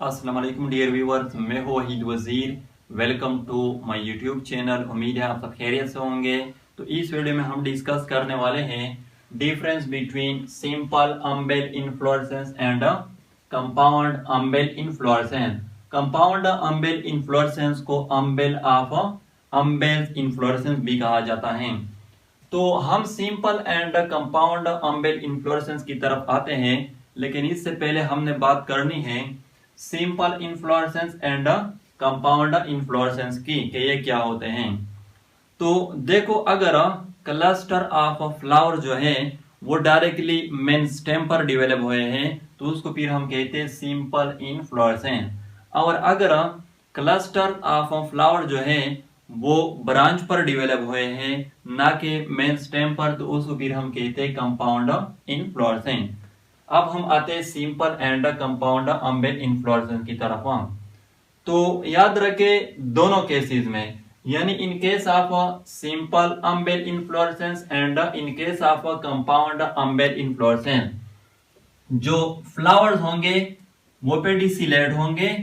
अस्सलाम वालेकुम dear viewers, मैं हूं Waheed Wazir. Welcome to my YouTube channel. उम्मीद है आप सब खैरियत से होंगे। तो इस वीडियो में हम डिस्कस करने वाले हैं difference between simple humble inflorescence and compound humble inflorescence. Compound humble inflorescence को अम्बेल ऑफ अम्बेल इन्फ्लोरेसेंस भी कहा जाता है। तो हम simple and compound humble inflorescence की तरफ आते हैं, लेकिन इससे पहले हमने बात करनी है simple inflorescence and compound inflorescence की कि ये क्या होते हैं। तो देखो, अगर क्लस्टर ऑफ फ्लावर जो है वो डायरेक्टली मेन स्टेम पर डेवलप हुए हैं तो उसको फिर हम कहते हैं सिंपल इन्फ्लोरेसेंस। और अगर क्लस्टर ऑफ फ्लावर जो है वो ब्रांच पर डेवलप हुए हैं ना कि मेन स्टेम पर, तो उसको फिर हम कहते हैं कंपाउंड इन्फ्लोरेसेंस। अब हम आते हैं simple and compound humble inflorescence की तरफ। तो याद रखे दोनों केसेस में, यानी in case of simple humble inflorescence and in case of compound humble inflorescence, जो फ्लावर्स होंगे वो पेडिसिलेट होंगे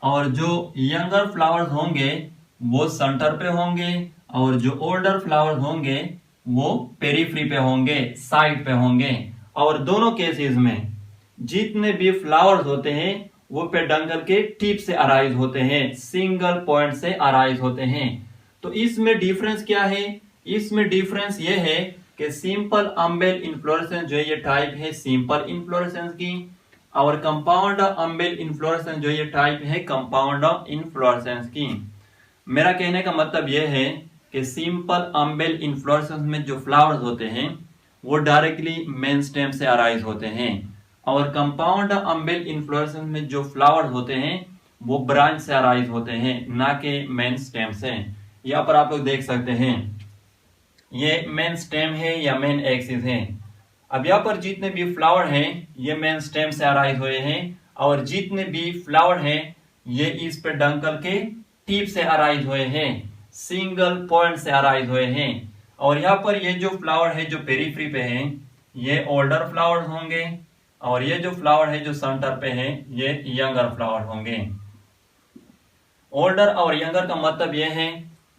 और जो यंगर फ्लावर्स होंगे वो सेंटर पे होंगे और जो ओल्डर फ्लावर्स होंगे वो पेरिफ्री पे होंगे, साइड पे होंगे। और दोनों केसेस में जितने भी फ्लावर्स होते हैं वो पेडंकल के टिप से अराइज होते हैं, सिंगल पॉइंट से अराइज होते हैं। तो इसमें डिफरेंस क्या है? इसमें डिफरेंस ये है कि सिंपल अम्बेल इन्फ्लोरेसेंस जो ये टाइप है सिंपल इन्फ्लोरेसेंस की, और कंपाउंड अम्बेल इन्फ्लोरेसेंस जो ये टाइप है कंपाउंड इन्फ्लोरेसेंस की। मेरा कहने का मतलब यह है कि सिंपल अम्बेल इन्फ्लोरेसेंस में जो फ्लावर्स होते हैं वो डायरेक्टली मेन स्टेम से अराइज होते हैं, और कंपाउंड अम्बेल इन्फ्लोरेसेंस में जो फ्लावर्स होते हैं वो ब्रांच से अराइज होते हैं, ना कि मेन स्टेम से। यहाँ पर आप लोग देख सकते हैं ये मेन स्टेम है या मेन एक्सिस है। अब यहाँ पर जितने भी फ्लावर हैं ये मेन स्टेम से अराइज हुए हैं, और जितने भी फ्लावर हैं ये इस पे डंकल के टिप से अराइज हुए हैं, सिंगल पॉइंट से अराइज हुए हैं। और यहाँ पर ये जो फ्लावर है जो पेरिफ्री पे हैं ये ओल्डर फ्लावर्स होंगे, और ये जो फ्लावर है जो सेंटर पे है ये यंगर फ्लावर होंगे। ओल्डर और यंगर का मतलब ये है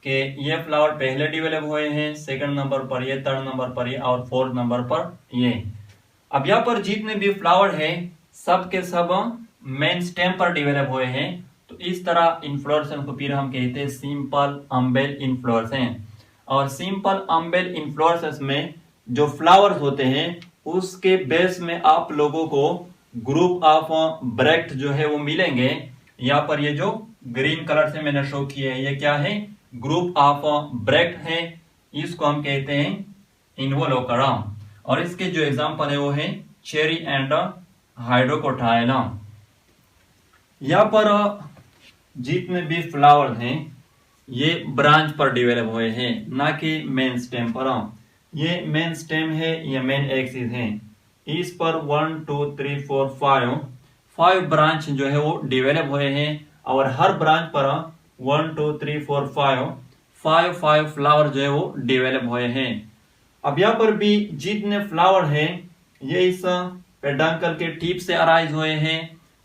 कि ये फ्लावर पहले डेवलप हुए हैं, सेकंड नंबर पर ये, थर्ड नंबर पर ये और फोर्थ नंबर पर ये। अब यहाँ पर जितने भी फ्लावर है सब के सब मेन स्टेम पर डेवलप हुए हैं। तो इस तरह इन्फ्लोरेसेंस को फिर हम कहते हैं सिंपल अम्बेल इन्फ्लोरेसेंस। और सिंपल अम्बेल इन्फ्लोरेसेंस में जो फ्लावर्स होते हैं उसके बेस में आप लोगों को ग्रुप ऑफ ब्रैक्ट जो है वो मिलेंगे। यहाँ पर ये जो ग्रीन कलर से मैंने शो किए हैं ये क्या है? ग्रुप ऑफ ब्रैक्ट है। इसको हम कहते हैं इन्वोलोकरम, और इसके जो एग्जांपल है वो है चेरी एंड हाइड्रोकोटाइलम। यहाँ पर जितने भी फ्लावर्स हैं ये ब्रांच पर डेवलप हुए हैं, ना कि मेन स्टेम पर। ये मेन स्टेम है, ये मेन एक्सिस है। इस पर 1 2 3 4 5 ब्रांच जो है वो डेवलप हुए हैं, और हर ब्रांच पर 1 2 3 4 5 फ्लावर जो है वो डेवलप हुए हैं। अब यहाँ पर भी जितने फ्लावर हैं ये इस पेडंकल के टिप से अराइज हुए हैं,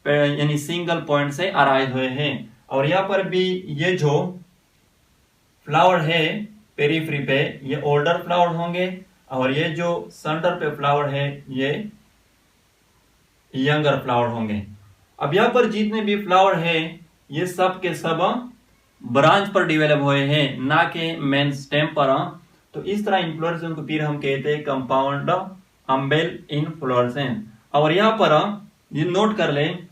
यानी सिंगल पॉइंट से अराइज हुए हैं। और यहाँ पर भी ये जो फ्लावर है पेरिफ्री पे ये ओल्डर फ्लावर होंगे, और ये जो सेंटर पे फ्लावर है ये यंगर फ्लावर होंगे। अब यहाँ पर जितने भी फ्लावर है ये सब के सब ब्रांच पर डेवलप हुए हैं, ना कि मेन स्टेम पर। तो इस तरह इन्फ्लोरेसेंस को फिर हम कहते हैं कंपाउंड अम्बेल इन्फ्लोरेसेंस। और यहाँ पर ये नोट कर लें,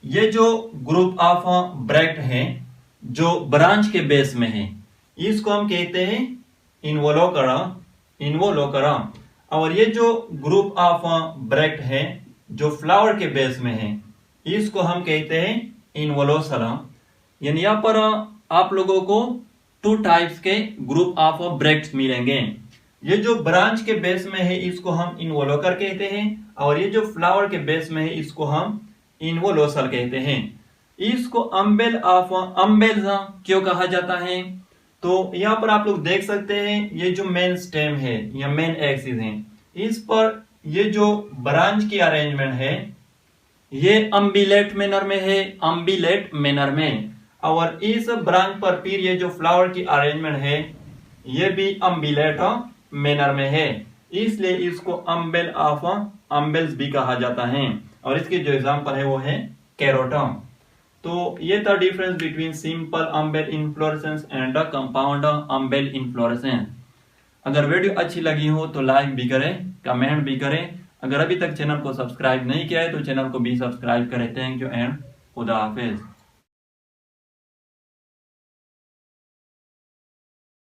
ये जो ग्रुप ऑफ ब्रैक्ट है जो ब्रांच के बेस में है इसको हम कहते हैं इन्वोलोकरम। और ये जो ग्रुप ऑफ ब्रैक्ट है जो फ्लावर के बेस में है इसको हम कहते हैं इन्वोलोसलम। यानी यहाँ पर आप लोगों को 2 टाइप्स के ग्रुप ऑफ ब्रैक्ट्स मिलेंगे। ये जो ब्रांच के बेस में है इसको हम इन्वोलोकर कहते हैं, और ये जो फ्लावर के बेस में है इसको हम इन्वोलोसल कहते हैं। इसको अम्बेल ऑफ अम्बेल क्यों कहा जाता है? तो यहाँ पर आप लोग देख सकते हैं ये जो मेन स्टेम है या मेन एक्सिस है इस पर ये जो ब्रांच की अरेंजमेंट है ये अम्बिलेट मैनर में है, अम्बिलेट मैनर में। और इस ब्रांच पर फिर ये जो फ्लावर की अरेंजमेंट है ये भी अम्बिलेट मैनर में है, इसलिए इसको अम्बेल ऑफ अम्बेल्स भी कहा जाता है। और इसके जो एग्जांपल है वो है कैरोटम। तो ये था difference between simple humble inflorescence and compound humble inflorescence. अगर वीडियो अच्छी लगी हो तो लाइक भी करें, कमेंट भी करें। अगर अभी तक चैनल को सब्सक्राइब नहीं किया है तो चैनल को भी सब्सक्राइब करें। थैंक यू एंड खुदा हाफिज।